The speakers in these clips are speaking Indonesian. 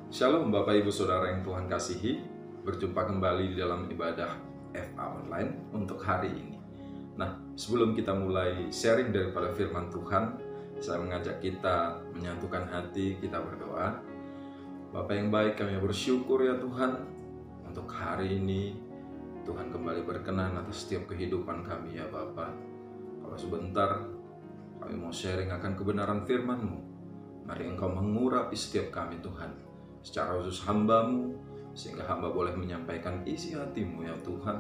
Shalom Bapak Ibu Saudara yang Tuhan kasihi. Berjumpa kembali di dalam ibadah FA Online untuk hari ini. Nah, sebelum kita mulai sharing daripada firman Tuhan, saya mengajak kita menyatukan hati, kita berdoa. Bapa yang baik, kami bersyukur ya Tuhan, untuk hari ini Tuhan kembali berkenan atas setiap kehidupan kami ya Bapa. Kalau sebentar kami mau sharing akan kebenaran firman-Mu, mari Engkau mengurapi setiap kami Tuhan, secara khusus hamba-Mu, sehingga hamba boleh menyampaikan isi hati-Mu ya Tuhan,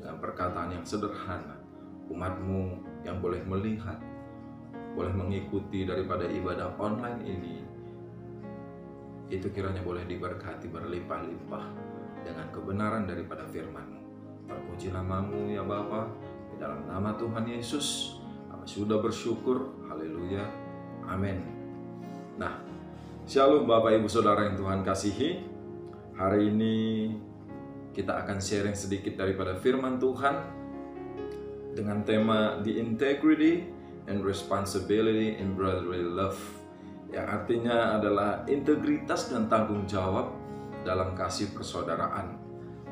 dengan perkataan yang sederhana. Umat-Mu yang boleh melihat, boleh mengikuti daripada ibadah online ini, itu kiranya boleh diberkati berlimpah-limpah dengan kebenaran daripada firman-Mu. Terpuji nama-Mu ya Bapa, di dalam nama Tuhan Yesus kami sudah bersyukur. Haleluya, amin. Nah, Shalom Bapak Ibu Saudara yang Tuhan kasihi. Hari ini kita akan sharing sedikit daripada firman Tuhan dengan tema The Integrity and Responsibility in Brotherly Love, yang artinya adalah integritas dan tanggung jawab dalam kasih persaudaraan.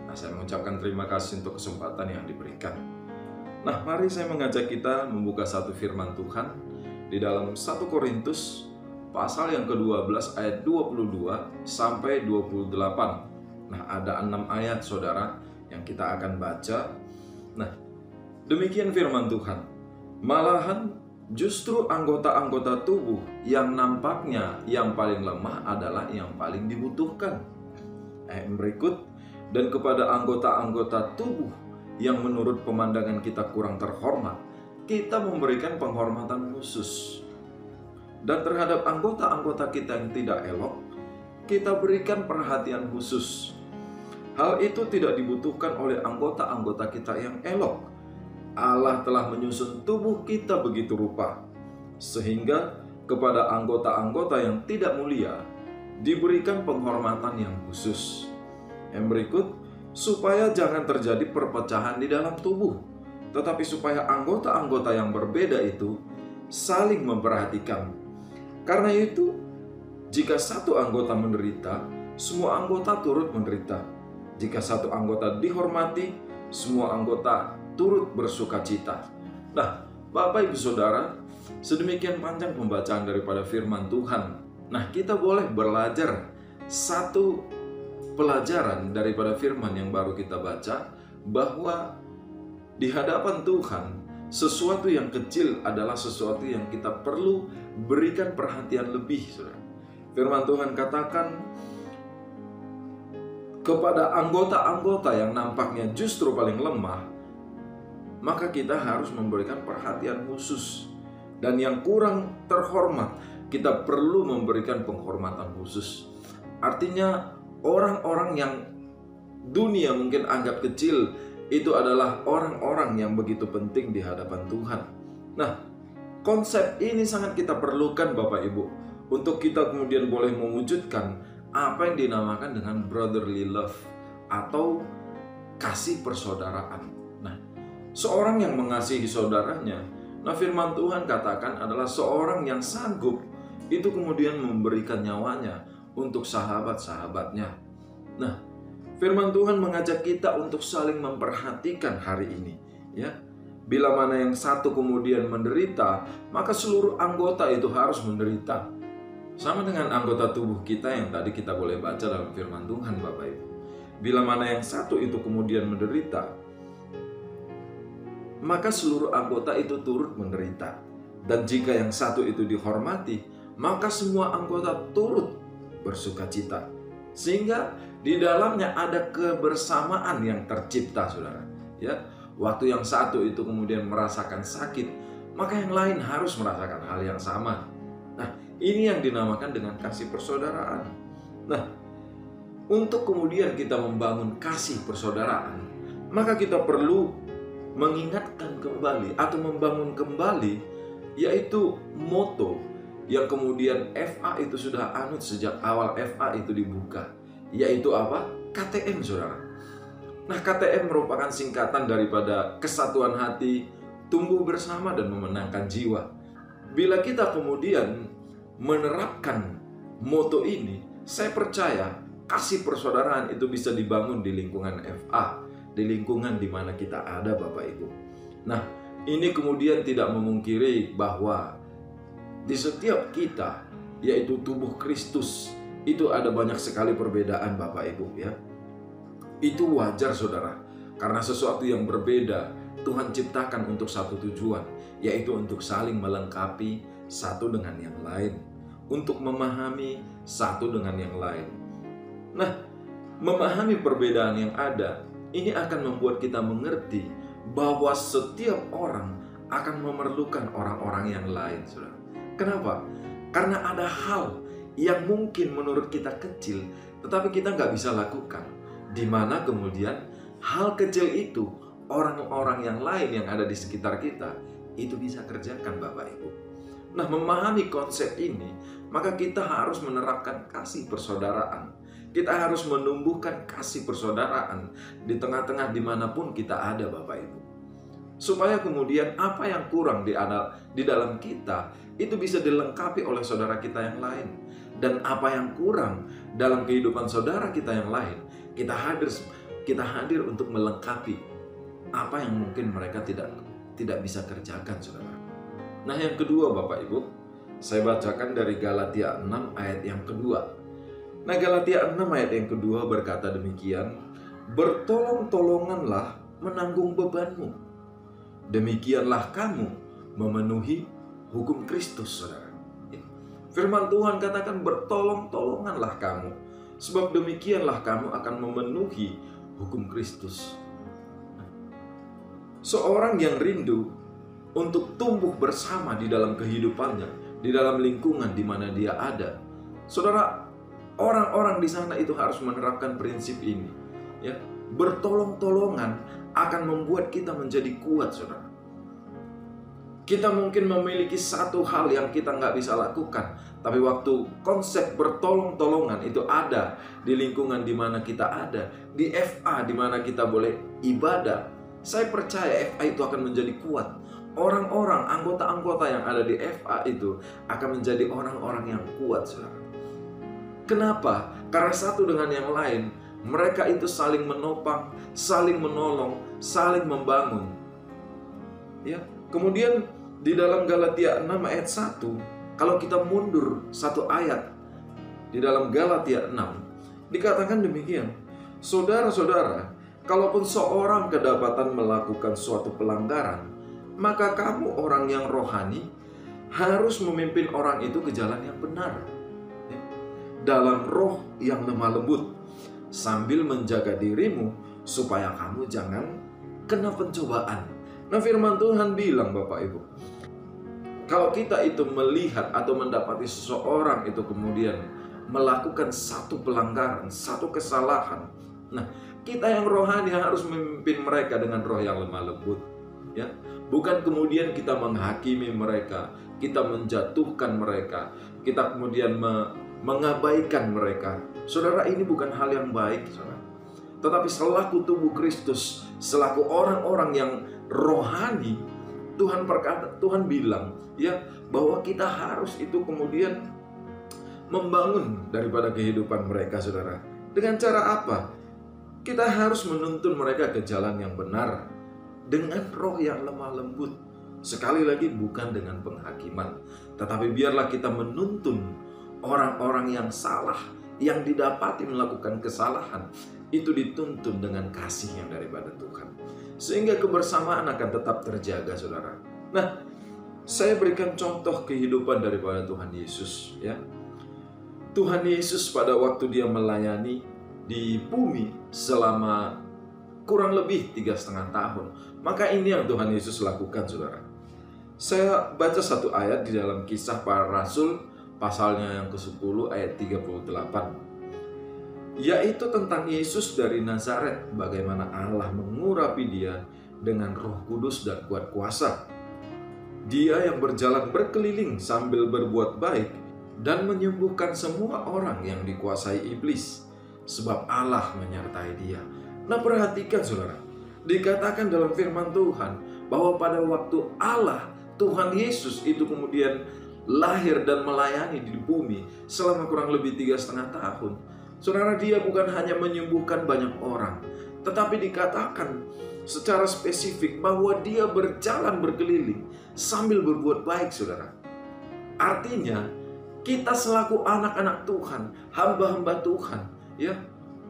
Nah, saya mengucapkan terima kasih untuk kesempatan yang diberikan. Nah, mari saya mengajak kita membuka satu firman Tuhan di dalam 1 Korintus pasal yang ke-12 ayat 22 sampai 28. Nah, ada 6 ayat saudara yang kita akan baca. Nah, demikian firman Tuhan. Malahan justru anggota-anggota tubuh yang nampaknya yang paling lemah adalah yang paling dibutuhkan. Ayat berikut, dan kepada anggota-anggota tubuh yang menurut pemandangan kita kurang terhormat, kita memberikan penghormatan khusus. Dan terhadap anggota-anggota kita yang tidak elok, kita berikan perhatian khusus. Hal itu tidak dibutuhkan oleh anggota-anggota kita yang elok. Allah telah menyusun tubuh kita begitu rupa, sehingga kepada anggota-anggota yang tidak mulia diberikan penghormatan yang khusus. Yang berikut, supaya jangan terjadi perpecahan di dalam tubuh, tetapi supaya anggota-anggota yang berbeda itu saling memperhatikan. Karena itu, jika satu anggota menderita, semua anggota turut menderita. Jika satu anggota dihormati, semua anggota turut bersukacita. Nah, Bapak Ibu Saudara, sedemikian panjang pembacaan daripada firman Tuhan. Nah, kita boleh belajar satu pelajaran daripada firman yang baru kita baca, bahwa di hadapan Tuhan, sesuatu yang kecil adalah sesuatu yang kita perlu berikan perhatian lebih, saudara. Firman Tuhan katakan, kepada anggota-anggota yang nampaknya justru paling lemah, maka kita harus memberikan perhatian khusus. Dan yang kurang terhormat, kita perlu memberikan penghormatan khusus. Artinya, orang-orang yang dunia mungkin anggap kecil, itu adalah orang-orang yang begitu penting di hadapan Tuhan. Nah, konsep ini sangat kita perlukan Bapak Ibu, untuk kita kemudian boleh mewujudkan apa yang dinamakan dengan brotherly love atau kasih persaudaraan. Nah, seorang yang mengasihi saudaranya, nah firman Tuhan katakan adalah seorang yang sanggup itu kemudian memberikan nyawanya untuk sahabat-sahabatnya. Nah, firman Tuhan mengajak kita untuk saling memperhatikan hari ini, ya. Bila mana yang satu kemudian menderita, maka seluruh anggota itu harus menderita. Sama dengan anggota tubuh kita yang tadi kita boleh baca dalam firman Tuhan, Bapak Ibu. Bila mana yang satu itu kemudian menderita, maka seluruh anggota itu turut menderita. Dan jika yang satu itu dihormati, maka semua anggota turut bersukacita. Sehingga di dalamnya ada kebersamaan yang tercipta, saudara. Ya, waktu yang satu itu kemudian merasakan sakit, maka yang lain harus merasakan hal yang sama. Nah, ini yang dinamakan dengan kasih persaudaraan. Nah, untuk kemudian kita membangun kasih persaudaraan, maka kita perlu mengingatkan kembali atau membangun kembali, yaitu moto yang kemudian FA itu sudah anut sejak awal FA itu dibuka, yaitu apa? KTM, saudara. Nah, KTM merupakan singkatan daripada kesatuan hati, tumbuh bersama dan memenangkan jiwa. Bila kita kemudian menerapkan moto ini, Saya percaya kasih persaudaraan itu bisa dibangun di lingkungan FA, di lingkungan di mana kita ada, Bapak Ibu. Nah, ini kemudian tidak memungkiri bahwa di setiap kita, yaitu tubuh Kristus, itu ada banyak sekali perbedaan, Bapak Ibu ya. Itu wajar, saudara, karena sesuatu yang berbeda Tuhan ciptakan untuk satu tujuan, yaitu untuk saling melengkapi satu dengan yang lain, untuk memahami satu dengan yang lain. Nah, memahami perbedaan yang ada, ini akan membuat kita mengerti bahwa setiap orang akan memerlukan orang-orang yang lain, saudara. Kenapa? Karena ada hal yang mungkin menurut kita kecil, tetapi kita nggak bisa lakukan. Di mana kemudian hal kecil itu, orang-orang yang lain yang ada di sekitar kita, itu bisa kerjakan, Bapak Ibu. Nah, memahami konsep ini, maka kita harus menerapkan kasih persaudaraan. Kita harus menumbuhkan kasih persaudaraan di tengah-tengah dimanapun kita ada, Bapak Ibu. Supaya kemudian apa yang kurang di dalam kita, itu bisa dilengkapi oleh saudara kita yang lain. Dan apa yang kurang dalam kehidupan saudara kita yang lain, kita hadir untuk melengkapi apa yang mungkin mereka tidak bisa kerjakan, saudara. Nah, yang kedua, Bapak Ibu, saya bacakan dari Galatia 6 ayat yang kedua. Nah, Galatia 6 ayat yang kedua berkata demikian, bertolong-tolonganlah menanggung bebanmu. Demikianlah kamu memenuhi hukum Kristus, saudara. Firman Tuhan katakan bertolong-tolonganlah kamu, sebab demikianlah kamu akan memenuhi hukum Kristus. Seorang yang rindu untuk tumbuh bersama di dalam kehidupannya, di dalam lingkungan di mana dia ada, saudara, orang-orang di sana itu harus menerapkan prinsip ini. Ya, bertolong-tolongan akan membuat kita menjadi kuat, saudara. Kita mungkin memiliki satu hal yang kita nggak bisa lakukan, tapi waktu konsep bertolong-tolongan itu ada di lingkungan di mana kita ada, di FA di mana kita boleh ibadah, saya percaya FA itu akan menjadi kuat. Orang-orang, anggota-anggota yang ada di FA itu akan menjadi orang-orang yang kuat, saudara. Kenapa? Karena satu dengan yang lain, mereka itu saling menopang, saling menolong, saling membangun. Ya, kemudian di dalam Galatia 6 ayat 1, kalau kita mundur satu ayat, di dalam Galatia 6, dikatakan demikian, saudara-saudara, kalaupun seorang kedapatan melakukan suatu pelanggaran, maka kamu orang yang rohani harus memimpin orang itu ke jalan yang benar, dalam roh yang lemah lembut, sambil menjaga dirimu supaya kamu jangan kena pencobaan. Nah, firman Tuhan bilang, Bapak Ibu, kalau kita itu melihat atau mendapati seseorang itu kemudian melakukan satu pelanggaran, satu kesalahan, nah, kita yang rohani harus memimpin mereka dengan roh yang lemah lembut, ya. Bukan kemudian kita menghakimi mereka, kita menjatuhkan mereka, kita kemudian mengabaikan mereka. Saudara, ini bukan hal yang baik, saudara. Tetapi selaku tubuh Kristus, selaku orang-orang yang rohani, Tuhan bilang, ya, bahwa kita harus itu kemudian membangun daripada kehidupan mereka, saudara. Dengan cara apa? Kita harus menuntun mereka ke jalan yang benar dengan roh yang lemah lembut. Sekali lagi, bukan dengan penghakiman, tetapi biarlah kita menuntun orang-orang yang salah, yang didapati melakukan kesalahan, itu dituntun dengan kasih yang daripada Tuhan, sehingga kebersamaan akan tetap terjaga, saudara. Nah, saya berikan contoh kehidupan daripada Tuhan Yesus, ya. Tuhan Yesus pada waktu dia melayani di bumi selama kurang lebih 3,5 tahun, maka ini yang Tuhan Yesus lakukan, saudara. Saya baca satu ayat di dalam Kisah Para Rasul, pasalnya yang ke-10 ayat 38. Yaitu tentang Yesus dari Nazaret, bagaimana Allah mengurapi dia dengan Roh Kudus dan kuat kuasa. Dia yang berjalan berkeliling sambil berbuat baik dan menyembuhkan semua orang yang dikuasai iblis, sebab Allah menyertai dia. Nah, perhatikan, saudara, dikatakan dalam firman Tuhan bahwa pada waktu Allah, Tuhan Yesus itu kemudian lahir dan melayani di bumi selama kurang lebih 3,5 tahun. Saudara, dia bukan hanya menyembuhkan banyak orang, tetapi dikatakan secara spesifik bahwa dia berjalan berkeliling sambil berbuat baik, saudara. Artinya, kita selaku anak-anak Tuhan, hamba-hamba Tuhan, ya,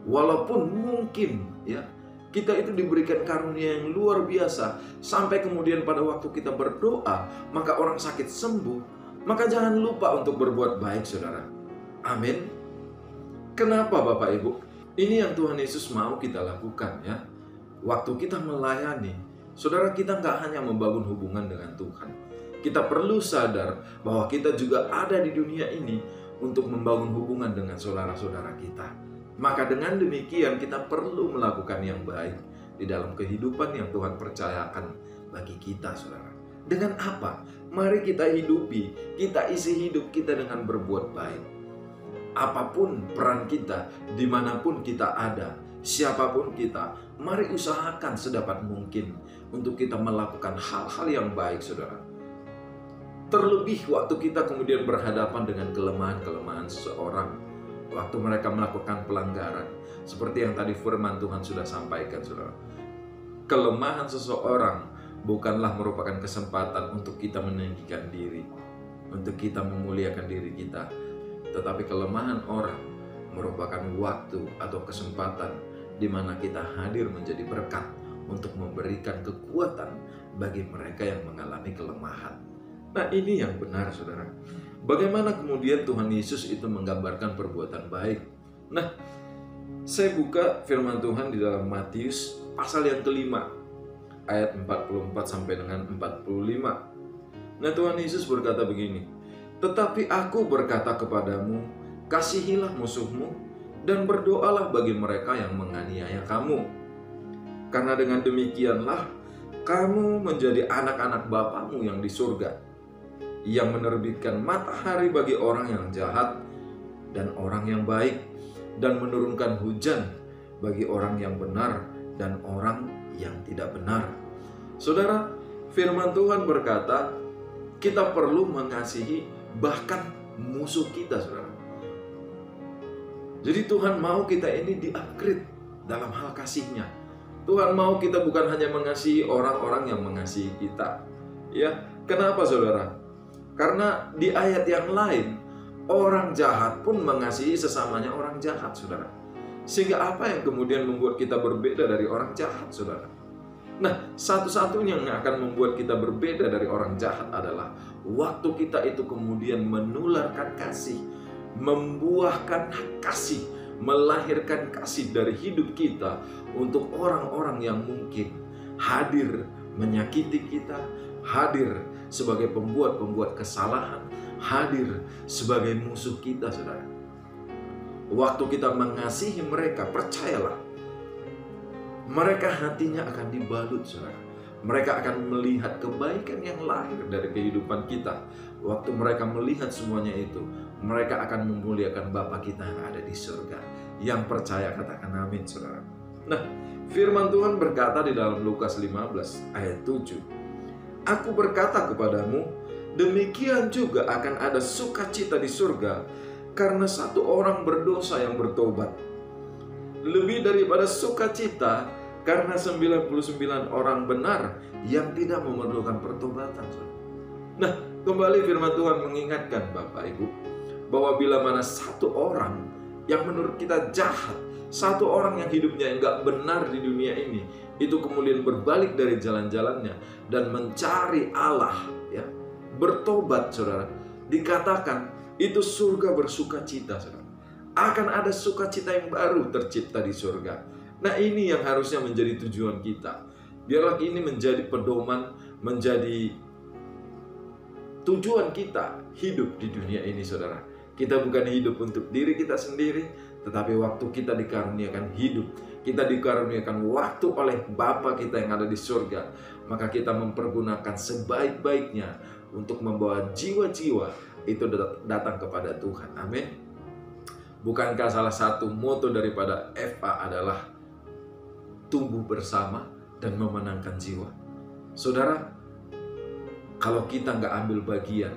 walaupun mungkin ya kita itu diberikan karunia yang luar biasa, sampai kemudian pada waktu kita berdoa, maka orang sakit sembuh, maka jangan lupa untuk berbuat baik, saudara. Amin. Kenapa Bapak Ibu? Ini yang Tuhan Yesus mau kita lakukan ya. Waktu kita melayani, saudara, kita nggak hanya membangun hubungan dengan Tuhan. Kita perlu sadar bahwa kita juga ada di dunia ini untuk membangun hubungan dengan saudara-saudara kita. Maka dengan demikian kita perlu melakukan yang baik di dalam kehidupan yang Tuhan percayakan bagi kita, saudara. Dengan apa? Mari kita hidupi, kita isi hidup kita dengan berbuat baik. Apapun peran kita, dimanapun kita ada, siapapun kita, mari usahakan sedapat mungkin untuk kita melakukan hal-hal yang baik, saudara. Terlebih waktu kita kemudian berhadapan dengan kelemahan-kelemahan seseorang, waktu mereka melakukan pelanggaran, seperti yang tadi firman Tuhan sudah sampaikan, saudara. Kelemahan seseorang bukanlah merupakan kesempatan untuk kita meninggikan diri, untuk kita memuliakan diri kita, tetapi kelemahan orang merupakan waktu atau kesempatan di mana kita hadir menjadi berkat untuk memberikan kekuatan bagi mereka yang mengalami kelemahan. Nah, ini yang benar, saudara. Bagaimana kemudian Tuhan Yesus itu menggambarkan perbuatan baik? Nah, saya buka firman Tuhan di dalam Matius pasal yang kelima, ayat 44 sampai dengan 45. Nah, Tuhan Yesus berkata begini, "Tetapi aku berkata kepadamu, kasihilah musuhmu dan berdoalah bagi mereka yang menganiaya kamu. Karena dengan demikianlah kamu menjadi anak-anak Bapamu yang di surga, yang menerbitkan matahari bagi orang yang jahat dan orang yang baik, dan menurunkan hujan bagi orang yang benar dan orang yang tidak benar." Saudara, firman Tuhan berkata, kita perlu mengasihi bahkan musuh kita, saudara. Jadi Tuhan mau kita ini di-upgrade dalam hal kasih-Nya. Tuhan mau kita bukan hanya mengasihi orang-orang yang mengasihi kita. Ya, kenapa, saudara? Karena di ayat yang lain, orang jahat pun mengasihi sesamanya orang jahat, saudara. Sehingga apa yang kemudian membuat kita berbeda dari orang jahat, saudara? Nah, satu-satunya yang akan membuat kita berbeda dari orang jahat adalah waktu kita itu kemudian menularkan kasih, membuahkan kasih, melahirkan kasih dari hidup kita untuk orang-orang yang mungkin hadir menyakiti kita, hadir sebagai pembuat-pembuat kesalahan, hadir sebagai musuh kita, saudara. Waktu kita mengasihi mereka, percayalah, mereka hatinya akan dibalut, saudara. Mereka akan melihat kebaikan yang lahir dari kehidupan kita. Waktu mereka melihat semuanya itu, mereka akan memuliakan Bapa kita yang ada di surga. Yang percaya katakan amin, saudara. Nah, firman Tuhan berkata di dalam Lukas 15 ayat 7, "Aku berkata kepadamu, demikian juga akan ada sukacita di surga karena satu orang berdosa yang bertobat, lebih daripada sukacita karena 99 orang benar yang tidak memerlukan pertobatan." Nah, kembali firman Tuhan mengingatkan Bapak Ibu, bahwa bila mana satu orang yang menurut kita jahat, satu orang yang hidupnya enggak benar di dunia ini, itu kemudian berbalik dari jalan-jalannya dan mencari Allah, ya, bertobat, saudara, dikatakan itu surga bersukacita, saudara. Akan ada sukacita yang baru tercipta di surga. Nah, ini yang harusnya menjadi tujuan kita. Biarlah ini menjadi pedoman, menjadi tujuan kita hidup di dunia ini, saudara. Kita bukan hidup untuk diri kita sendiri, tetapi waktu kita dikaruniakan hidup, kita dikaruniakan waktu oleh Bapa kita yang ada di surga, maka kita mempergunakan sebaik-baiknya untuk membawa jiwa-jiwa itu datang kepada Tuhan. Amin. Bukankah salah satu moto daripada FA adalah tumbuh bersama dan memenangkan jiwa? Saudara, kalau kita nggak ambil bagian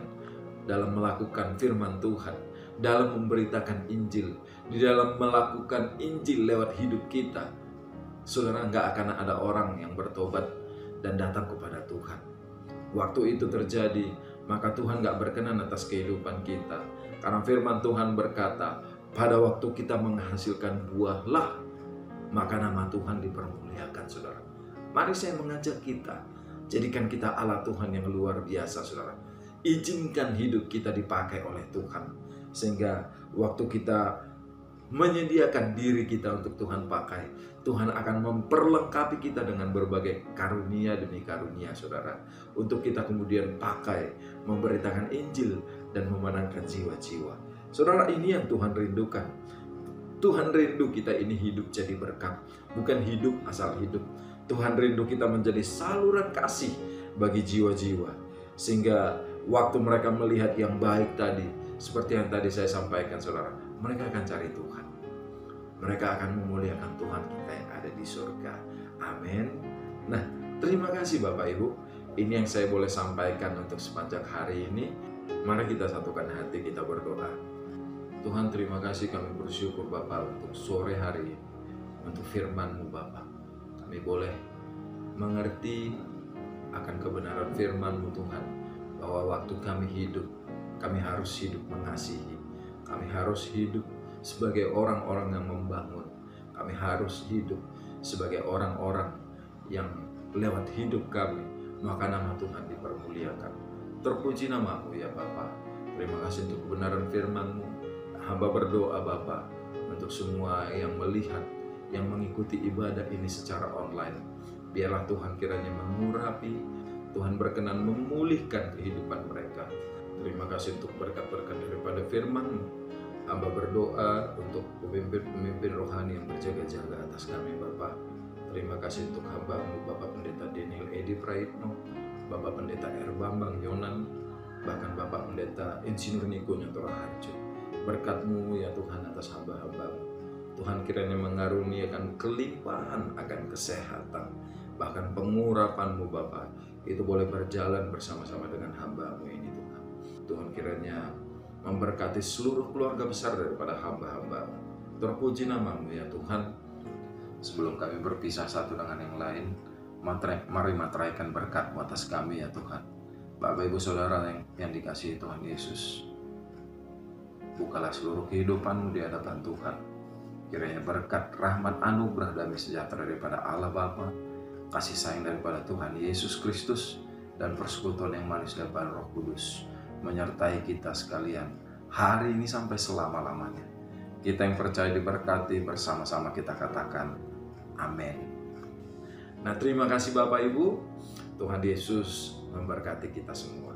dalam melakukan firman Tuhan, dalam memberitakan Injil, di dalam melakukan Injil lewat hidup kita, saudara, nggak akan ada orang yang bertobat dan datang kepada Tuhan. Waktu itu terjadi, maka Tuhan nggak berkenan atas kehidupan kita. Karena firman Tuhan berkata, pada waktu kita menghasilkan buahlah, maka nama Tuhan dipermuliakan, saudara. Mari saya mengajak kita, jadikan kita Allah Tuhan yang luar biasa, saudara. Izinkan hidup kita dipakai oleh Tuhan, sehingga waktu kita menyediakan diri kita untuk Tuhan pakai, Tuhan akan memperlengkapi kita dengan berbagai karunia demi karunia, saudara, untuk kita kemudian pakai memberitakan Injil dan memenangkan jiwa-jiwa. Saudara, ini yang Tuhan rindukan. Tuhan rindu kita ini hidup jadi berkat, bukan hidup asal hidup. Tuhan rindu kita menjadi saluran kasih bagi jiwa-jiwa, sehingga waktu mereka melihat yang baik tadi, seperti yang tadi saya sampaikan, saudara, mereka akan cari Tuhan. Mereka akan memuliakan Tuhan kita yang ada di surga. Amin. Nah, terima kasih Bapak Ibu. Ini yang saya boleh sampaikan untuk sepanjang hari ini. Mari kita satukan hati, kita berdoa. Tuhan, terima kasih, kami bersyukur Bapak untuk sore hari ini, untuk firman-Mu Bapak. Kami boleh mengerti akan kebenaran firman-Mu Tuhan, bahwa waktu kami hidup, kami harus hidup mengasihi. Kami harus hidup sebagai orang-orang yang membangun. Kami harus hidup sebagai orang-orang yang lewat hidup kami, maka nama Tuhan dipermuliakan. Terpuji nama-Mu ya Bapa. Terima kasih untuk kebenaran firman-Mu. Hamba berdoa Bapa untuk semua yang melihat, yang mengikuti ibadah ini secara online. Biarlah Tuhan kiranya mengurapi, Tuhan berkenan memulihkan kehidupan mereka. Terima kasih untuk berkat-berkat daripada firman-Mu. Hamba berdoa untuk pemimpin rohani yang berjaga-jaga atas kami Bapak. Terima kasih untuk hamba-Mu Bapak Pendeta Daniel Edi Praitno, Bapak Pendeta Bambang Yonan, bahkan Bapak Pendeta Insinyur Niko Nyotora Harjo. Berkat-Mu ya Tuhan atas hamba-hamba-Mu. Tuhan kiranya mengaruniakan kelimpahan akan kesehatan, bahkan pengurapan-Mu Bapak, itu boleh berjalan bersama-sama dengan hamba-Mu ini Tuhan. Tuhan kiranya memberkati seluruh keluarga besar daripada hamba-hamba-Mu. Terpuji nama-Mu ya Tuhan. Sebelum kami berpisah satu dengan yang lain, mari materaikan berkat-Mu atas kami ya Tuhan. Bapak Ibu Saudara yang dikasihi Tuhan Yesus, bukalah seluruh kehidupan-Mu di hadapan Tuhan. Kiranya berkat, rahmat, anugerah, damai sejahtera daripada Allah Bapa, kasih sayang daripada Tuhan Yesus Kristus, dan persekutuan yang manis daripada Roh Kudus menyertai kita sekalian hari ini sampai selama-lamanya. Kita yang percaya diberkati, bersama-sama kita katakan amin. Nah, terima kasih Bapak Ibu. Tuhan Yesus memberkati kita semua.